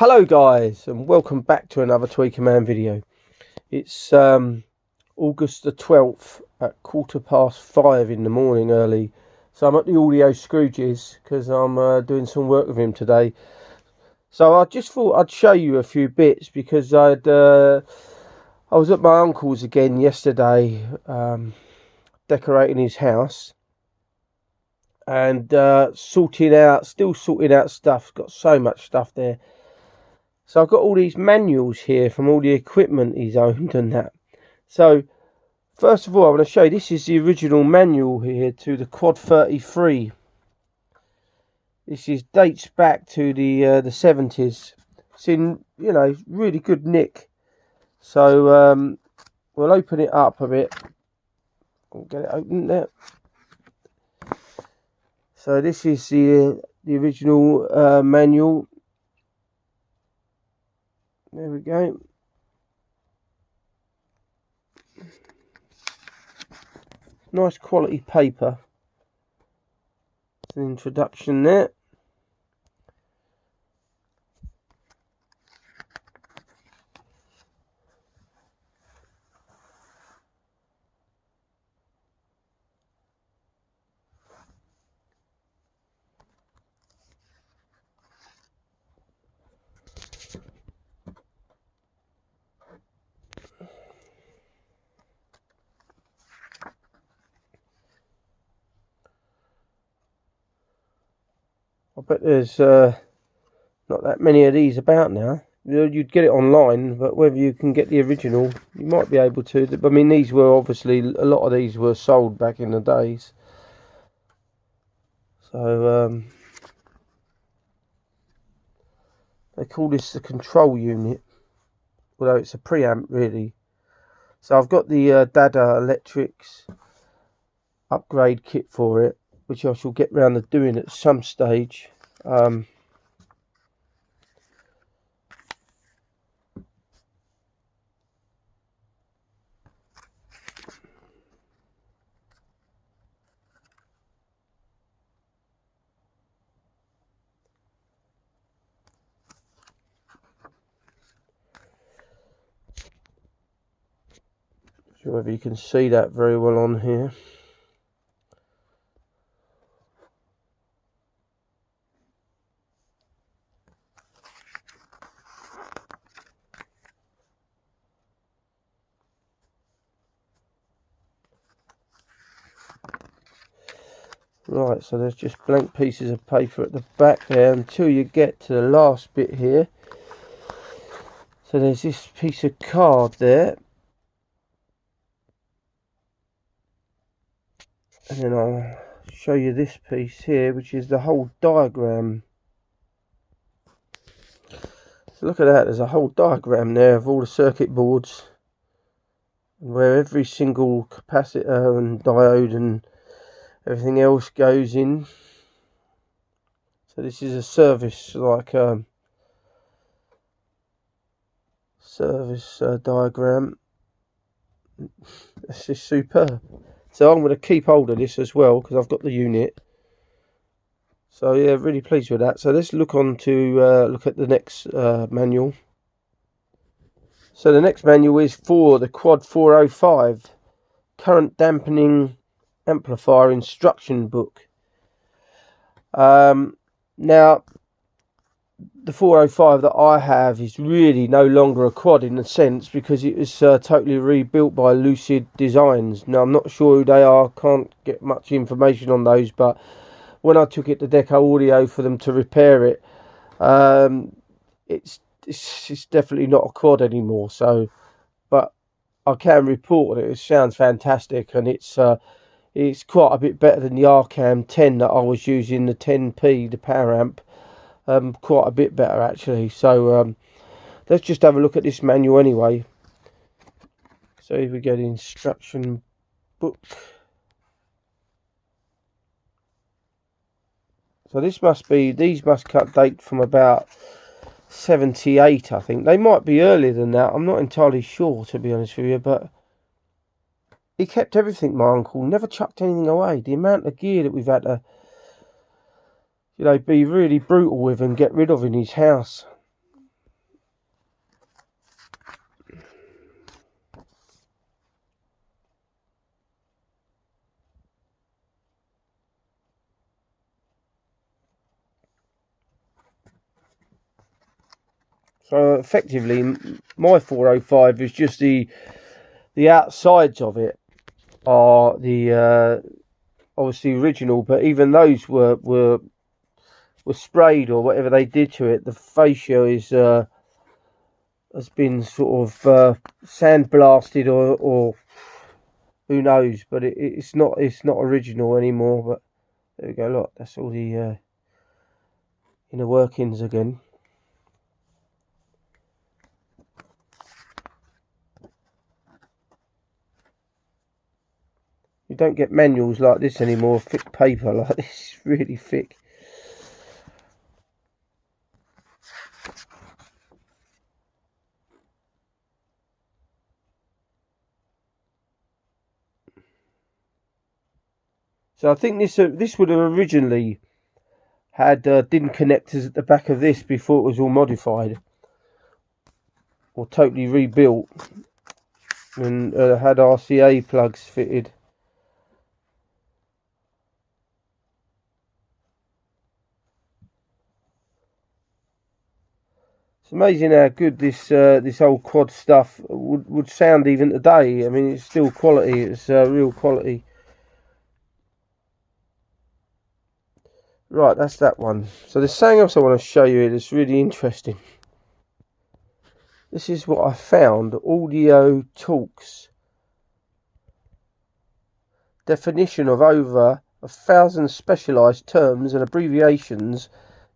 Hello guys, and welcome back to another Tweaker Man video. It's August the 12th at 5:15 in the morning early. So I'm at the Audio Scrooges because I'm doing some work with him today. So I just thought I'd show you a few bits because I was at my uncle's again yesterday, decorating his house and still sorting out stuff. Got so much stuff there. So I've got all these manuals here from all the equipment he's owned and that. So first of all, I want to show you, this is the original manual here to the Quad 33. This dates back to the 70s. It's in, really good nick. So we'll open it up a bit. I'll get it open there. So this is the original manual. There we go. Nice quality paper. An introduction there. I bet there's not that many of these about now. You'd get it online, but whether you can get the original, you might be able to. I mean, these were obviously, a lot of these were sold back in the days. So they call this the control unit, although it's a preamp really. So I've got the Dada Electrics upgrade kit for it, which I shall get round to doing at some stage. Not sure whether you can see that very well on here. Right, so there's just blank pieces of paper at the back there until you get to the last bit here. So there's this piece of card there. And then I'll show you this piece here, which is the whole diagram. So look at that, there's a whole diagram there of all the circuit boards, where every single capacitor and diode and everything else goes in. So this is a service, like service diagram. It's just superb. So I'm going to keep hold of this as well because I've got the unit. So yeah, really pleased with that. So let's look on to look at the next manual. So the next manual is for the Quad 405 current dampening amplifier instruction book. Now the 405 that I have is really no longer a quad in a sense, because it was totally rebuilt by Lucid Designs. Now I'm not sure who they are, can't get much information on those, but when I took it to Deco Audio for them to repair it, it's definitely not a quad anymore. So, but I can report that it sounds fantastic, and it's quite a bit better than the Arcam 10 that I was using, the 10P, the power amp. Quite a bit better actually. So let's just have a look at this manual anyway. So here we go, the instruction book. So these must cut date from about 78, I think. They might be earlier than that, I'm not entirely sure, to be honest with you, but he kept everything, my uncle, never chucked anything away. The amount of gear that we've had to be really brutal with and get rid of in his house. So effectively, my 405 is just the outsides of it are the obviously original, but even those were sprayed or whatever they did to it. The fascia is has been sort of sandblasted or who knows, but it's not original anymore. But there we go. Look, that's all the inner workings again. You don't get manuals like this anymore, thick paper like this, really thick. So I think this would have originally had DIN connectors at the back of this before it was all modified or totally rebuilt, and had RCA plugs fitted. It's amazing how good this old quad stuff would sound even today. I mean, it's still quality. It's real quality. Right, that's that one. So there's something else I want to show you that's really interesting. This is what I found. Audio Talks. Definition of over 1,000 specialised terms and abbreviations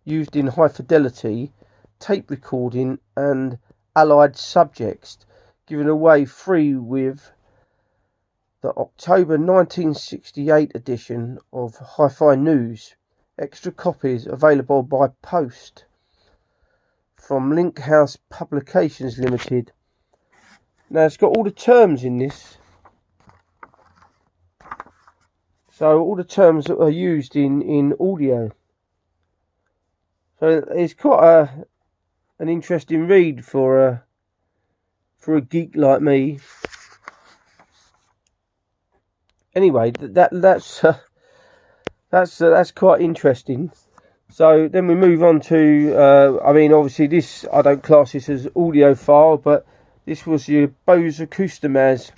used in high fidelity tape recording and allied subjects, given away free with the October 1968 edition of Hi-Fi News. Extra copies available by post from Link House Publications Limited. Now it's got all the terms in this. So all the terms that are used in audio. So it's quite an interesting read for a geek like me. Anyway, that's quite interesting. So then we move on to, I mean, obviously this, I don't class this as audiophile, but this was your Bose Acustomaz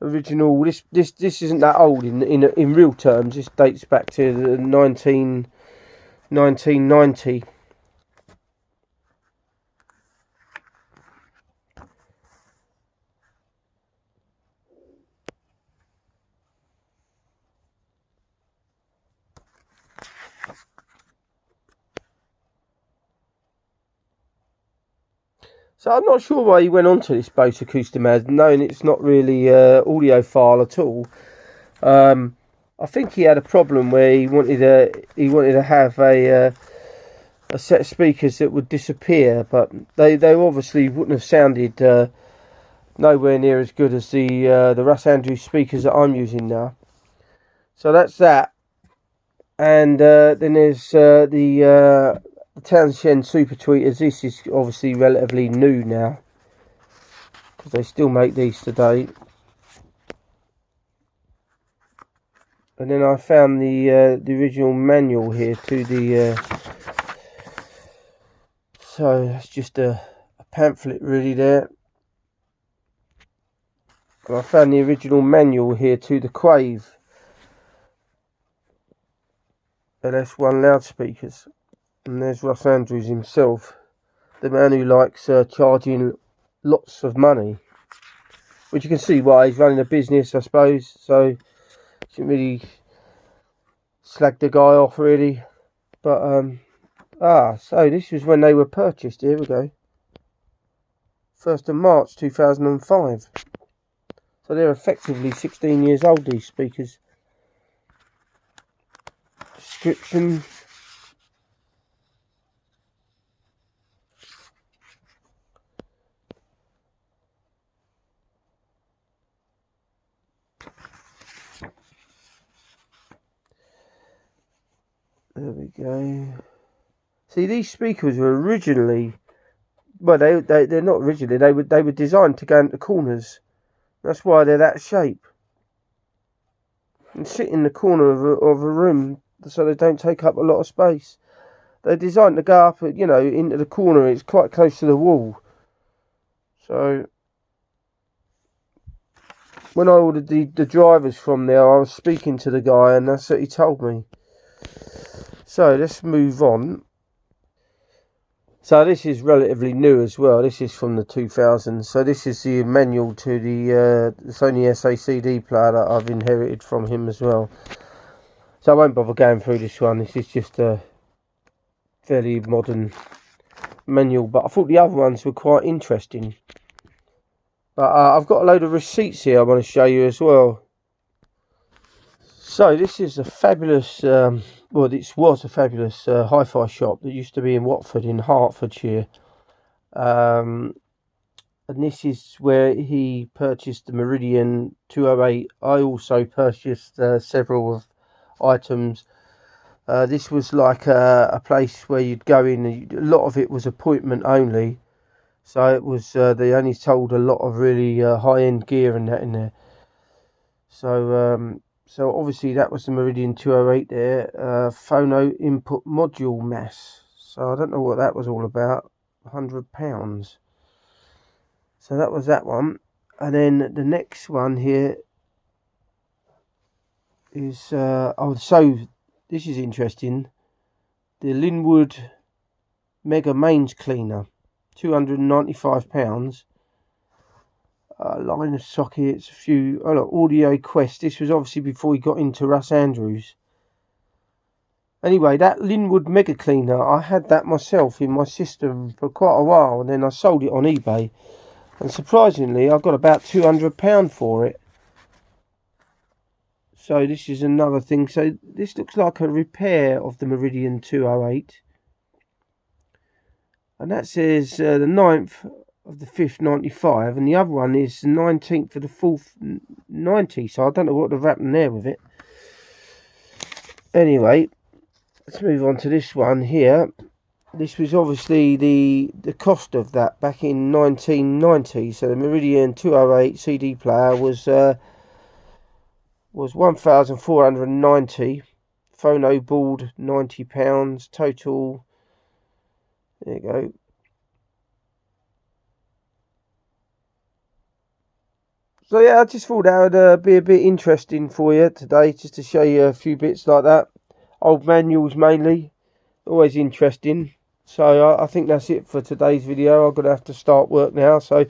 original. This isn't that old in real terms. This dates back to the 1990. So I'm not sure why he went on to this Bose Acustomaz, knowing it's not really audiophile at all. I think he had a problem where he wanted to have a set of speakers that would disappear, but they obviously wouldn't have sounded nowhere near as good as the Russ Andrews speakers that I'm using now. So that's that, and then there's the Townshend Super Tweeters. This is obviously relatively new now because they still make these today. And then I found the original manual here to the. So that's just a pamphlet really there. And I found the original manual here to the Quave LS1 loudspeakers. And there's Russ Andrews himself, the man who likes charging lots of money, which you can see why. He's running a business, I suppose, so shouldn't really slag the guy off really. But so this was when they were purchased. Here we go, 1st of March 2005. So they're effectively 16 years old, these speakers. Description. There we go. See, these speakers were originally, well, they're not originally. They were designed to go into corners. That's why they're that shape. And sit in the corner of a room so they don't take up a lot of space. they're designed to go up, you know, into the corner. It's quite close to the wall. So when I ordered the drivers from there, I was speaking to the guy, and that's what he told me. So let's move on. So this is relatively new as well. This is from the 2000s. So this is the manual to the Sony SACD player that I've inherited from him as well. So I won't bother going through this one. This is just a fairly modern manual. But I thought the other ones were quite interesting. But I've got a load of receipts here I want to show you as well. So this is a fabulous, well, this was a fabulous hi-fi shop that used to be in Watford in Hertfordshire. And this is where he purchased the Meridian 208. I also purchased several of items. This was like a place where you'd go in, and a lot of it was appointment only. So it was, they only sold a lot of really high-end gear and that in there. So so obviously that was the Meridian 208 there. Phono input module mass. So I don't know what that was all about. £100. So that was that one. And then the next one here is, oh, so this is interesting. The Linwood Mega Mains Cleaner. £295. Line of sockets, a few, oh look, Audio Quest. This was obviously before he got into Russ Andrews. Anyway, that Linwood Mega Cleaner, I had that myself in my system for quite a while, and then I sold it on eBay, and surprisingly I got about £200 for it. So this is another thing. So this looks like a repair of the Meridian 208, and that says the 9th of the 5th 95, and the other one is the 19th of the 4th 90. So I don't know what have happened there with it. Anyway, let's move on to this one here. This was obviously the cost of that back in 1990. So the Meridian 208 CD player was £1,490. Phono board £90. Total, there you go, so yeah, I just thought that would be a bit interesting for you today, just to show you a few bits like that. Old manuals mainly, always interesting. So I think that's it for today's video. I'm going to have to start work now. So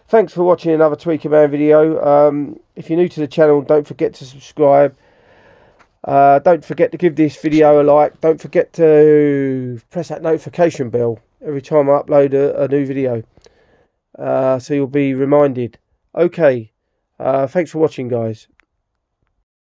thanks for watching another Tweaker Man video. If you're new to the channel, don't forget to subscribe. Don't forget to give this video a like. Don't forget to press that notification bell every time I upload a new video. So you'll be reminded. Okay. Thanks for watching, guys.